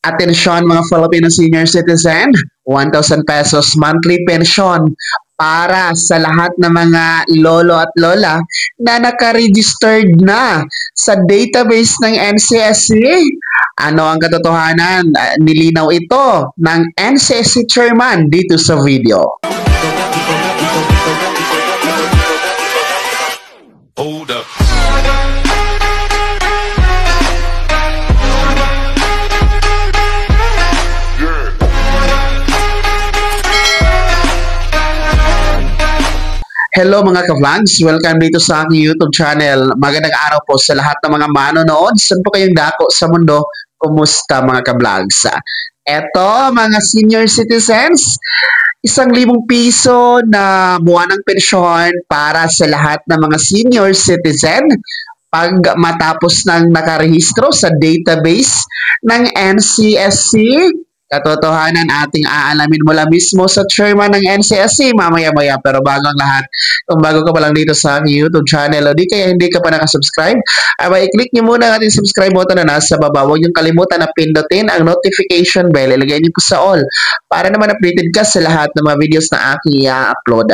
Atensyon mga Filipino senior citizen, 1,000 pesos monthly pension para sa lahat ng mga lolo at lola na naka-registered na sa database ng NCSC. Ano ang katotohanan? Nilinaw ito ng NCSC chairman dito sa video. Hold up. Hello mga ka-vlogs, welcome dito sa aking YouTube channel. Magandang araw po sa lahat ng mga manonood. Saan po kayong dako sa mundo? Kumusta mga ka-vlogs? Eto mga senior citizens, 1,000 piso na buwanang pensyon para sa lahat ng mga senior citizen pag matapos ng nakarehistro sa database ng NCSC. Katotohanan ating aalamin mula mismo sa chairman ng NCSC mamaya-maya. Pero bago ang lahat, kung bago ka pa lang dito sa aking YouTube channel o di kaya hindi ka pa nakasubscribe, ay i-click nyo muna ang ating subscribe button na nasa baba. Huwag niyong kalimutan na pindutin ang notification bell. Ilagay niyo po sa all para naman updated ka sa lahat ng mga videos na aking i-upload.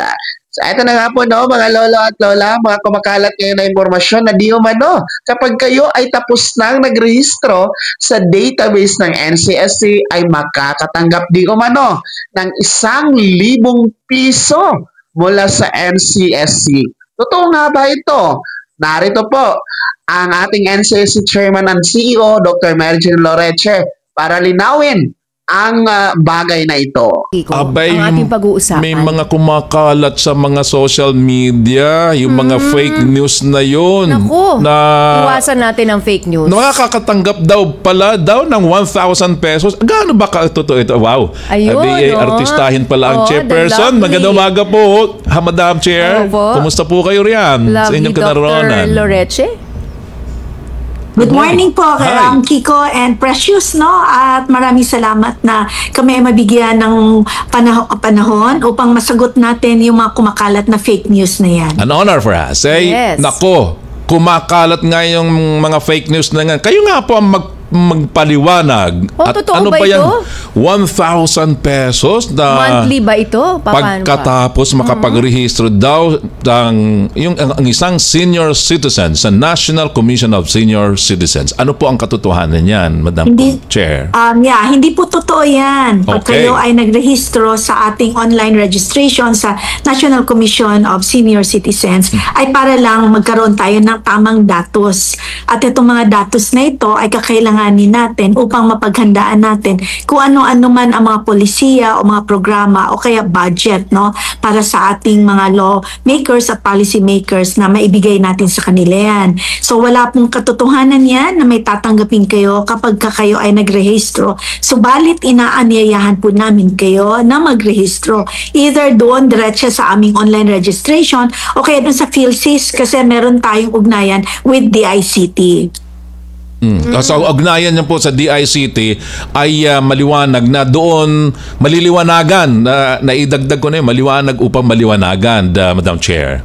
So, ito na nga po, no, mga lolo at lola, mga kumakalat ngayon na impormasyon na di umano, kapag kayo ay tapos nang nagrehistro sa database ng NCSC, ay makakatanggap di umano ng 1,000 piso mula sa NCSC. Totoo nga ba ito? Narito po ang ating NCSC Chairman and CEO, Dr. Mergin Loreche, para linawin ang bagay na ito. Abay, ang ating pag-uusapan. May mga kumakalat sa mga social media, yung mga fake news na yun. Naku, na iwasan natin ang fake news. Nakakatanggap daw ng 1,000 pesos. Gaano ba totoo ito? Wow. Ayun, artistahin pala ang chairperson. Magandang umaga po, Madam Chair. Kumusta po kayo riyan sa inyong kinaroonan? Dr. Loreche. Good morning po, Kiko and Precious, no? At maraming salamat na kami ay mabigyan ng panahon upang masagot natin yung mga kumakalat na fake news na yan. An honor for us. Yes. Nako, kumakalat nga yung mga fake news na nga. Kayo nga po ang magpaliwanag. Oh, at totoo ano ba yan? ito? 1,000 pesos na Monthly ba ito? pagkatapos makapagrehistro daw ang isang senior citizen sa National Commission of Senior Citizens. Ano po ang katotohanan niyan, Madam Chair? Hindi po totoo yan. Pag kayo ay nagrehistro sa ating online registration sa National Commission of Senior Citizens, ay para lang magkaroon tayo ng tamang datos. At itong mga datos na ito ay kakailanganin natin upang mapaghandaan natin kung ano-ano man ang mga polisiya o mga programa o kaya budget, no, para sa ating mga lawmakers at policy makers na maibigay natin sa kanila yan. So wala pong katotohanan yan na may tatanggapin kayo kapag kayo ay nagrehistro. Subalit inaanyayahan po namin kayo na magrehistro. Either doon diretso sa aming online registration o kaya doon sa PhilSys kasi meron tayong ugnayan with DICT. So, ugnayan niya po sa DICT ay maliwanag na doon, maliliwanagan, naidagdag ko na yun, maliwanag upang maliwanagan, Madam Chair.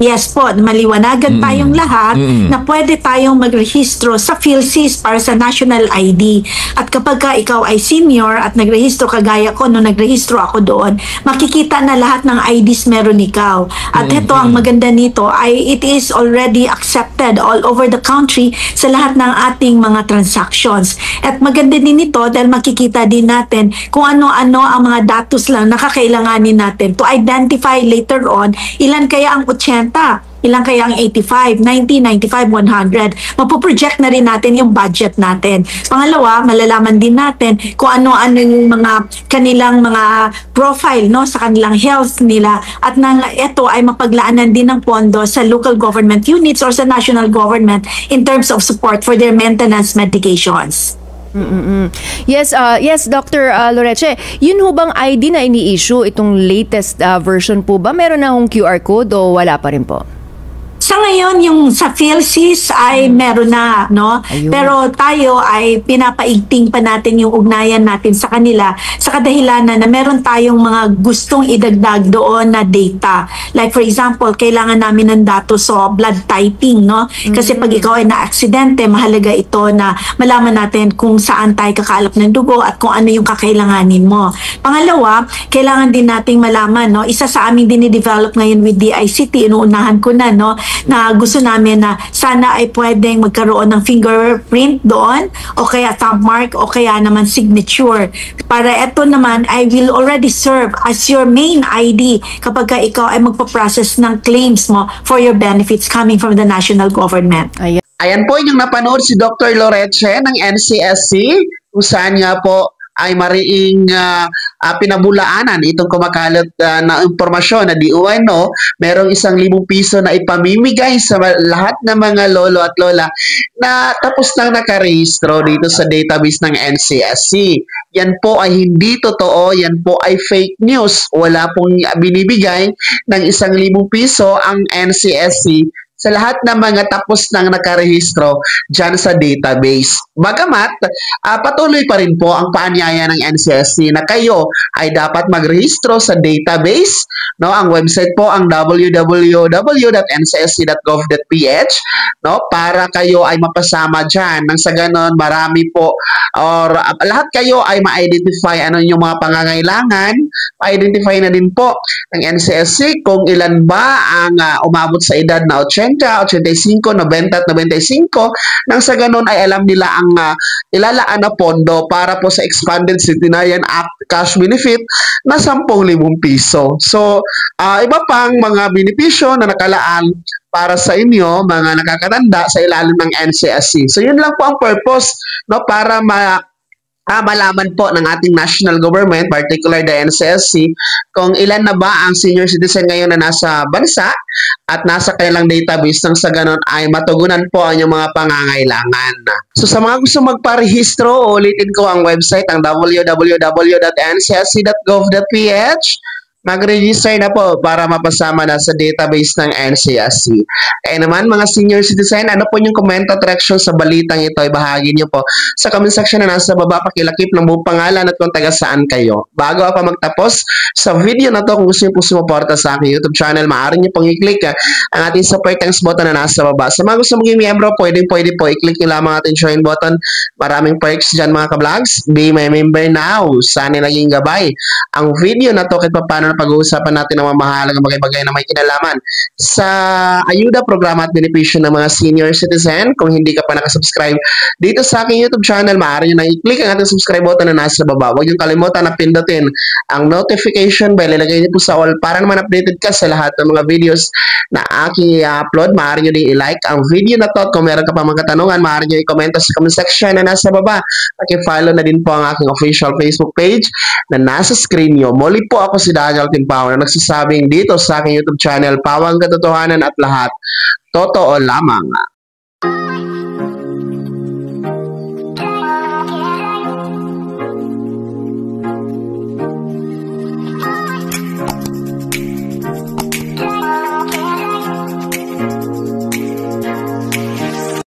Yes po, maliwanagan tayong lahat na pwede tayong magrehistro sa PhilSys para sa National ID. At kapag ikaw ay senior at nagrehistro kagaya ko, nung nagrehistro ako doon, makikita na lahat ng IDs meron ikaw. At ito ang maganda nito ay it is already accepted all over the country sa lahat ng ating mga transactions. At maganda din ito dahil makikita din natin kung ano-ano ang mga datos lang na kakailanganin natin to identify later on ilan kaya ang 80, ilang kaya ang 85, 90, 95, 100. Mapoproject na rin natin yung budget natin. Pangalawa, malalaman din natin kung ano-ano yung mga kanilang mga profile, no, sa kanilang health nila at ito ay mapaglaanan din ng pondo sa local government units or sa national government in terms of support for their maintenance medications. Yes, Dr. Loreche, yun ho bang ID na ini-issue itong latest version po ba? Meron na hong QR code o wala pa rin po? Sa Sa ngayon, yung sa PhilSys ay meron na, no? Ayun. Pero tayo ay pinapaigting pa natin yung ugnayan natin sa kanila sa kadahilanan na meron tayong mga gustong idagdag doon na data. Like for example, kailangan namin ng datos sa blood typing, no? Kasi pag ikaw ay na-aksidente, mahalaga ito na malaman natin kung saan tayo kakaalap ng dugo at kung ano yung kakailanganin mo. Pangalawa, kailangan din nating malaman, no? Isa sa aming dinidevelop ngayon with DICT, inuunahan ko na, no? Na gusto namin na sana ay pwedeng magkaroon ng fingerprint doon o kaya thumb mark o kaya naman signature. Para ito naman ay will already serve as your main ID kapag ka ikaw ay magpa-process ng claims mo for your benefits coming from the national government. Ayan. Ayan po yung napanood si Dr. Loreche ng NCSC kung saan nga po ay mariing pinabulaanan itong kumakalat na impormasyon na di umano merong 1,000 piso na ipamimigay sa lahat ng mga lolo at lola na tapos nang nakarehistro dito sa database ng NCSC. Yan po ay hindi totoo, yan po ay fake news. Wala pong binibigay ng 1,000 piso ang NCSC sa lahat ng mga tapos nang nakarehistro dyan sa database. Bagamat, patuloy pa rin po ang paanyaya ng NCSC na kayo ay dapat magrehistro sa database. No? Ang website po ang www.ncsc.gov.ph, no? Para kayo ay mapasama dyan. Nang sa ganon, marami po or lahat kayo ay ma-identify ano yung mga pangangailangan. Ma-identify na din po ng NCSC kung ilan ba ang umabot sa edad na 80, 85, 90 at 95 nang sa ganun ay alam nila ang ilalaan na pondo para po sa Expanded Centenarian Act cash benefit na 10,000 piso. So, iba pang mga benepisyo na nakalaan para sa inyo, mga nakakatanda sa ilalim ng NCSC. So, yun lang po ang purpose, no, para malaman po ng ating national government, particular the NCSC, kung ilan na ba ang senior citizen ngayon na nasa bansa at nasa kanilang database nang sa ganon ay matugunan po ang inyong mga pangangailangan. So sa mga gusto magparehistro, ulitin ko ang website, ang www.ncsc.gov.ph. Mag-register na po para mapasama na sa database ng NCSC. Kaya naman mga senior citizen, ano po yung comment at reaction sa balitang ito ay bahagi niyo po sa comment section na nasa baba. Pakilakip ng buong pangalan at kung taga saan kayo. Bago pa magtapos sa video na to, kung gusto niyo po sumuporta sa aking YouTube channel, maaari niyo pong i-click ang ating super thanks button na nasa baba. Sa mga gusto maging miyembro, pwede po i-click niyo lamang ating join button. Maraming perks dyan mga ka-vlogs. Be my member now. Sana naging gabay ang video na to kahit paano pag-uusapan natin ang mga mahalagang bagay-bagay na may kinalaman sa ayuda, programa at benepisyo ng mga senior citizen. Kung hindi ka pa nakasubscribe dito sa aking YouTube channel, maaari nyo na i-click ang ating subscribe button na nasa baba. Huwag nyo kalimutan na pindutin ang notification bell. Ilagay nyo po sa all para naman updated ka sa lahat ng mga videos na aking i-upload. Maaari nyo din i-like ang video na to. Kung meron ka pa mga katanungan, maaari nyo i-comment sa comment section na nasa baba. Paki-follow na din po ang aking official Facebook page na nasa screen nyo. Muli po ako si Daniel Timpao na nagsasabing dito sa aking YouTube channel, pawang katotohanan at lahat totoo lamang.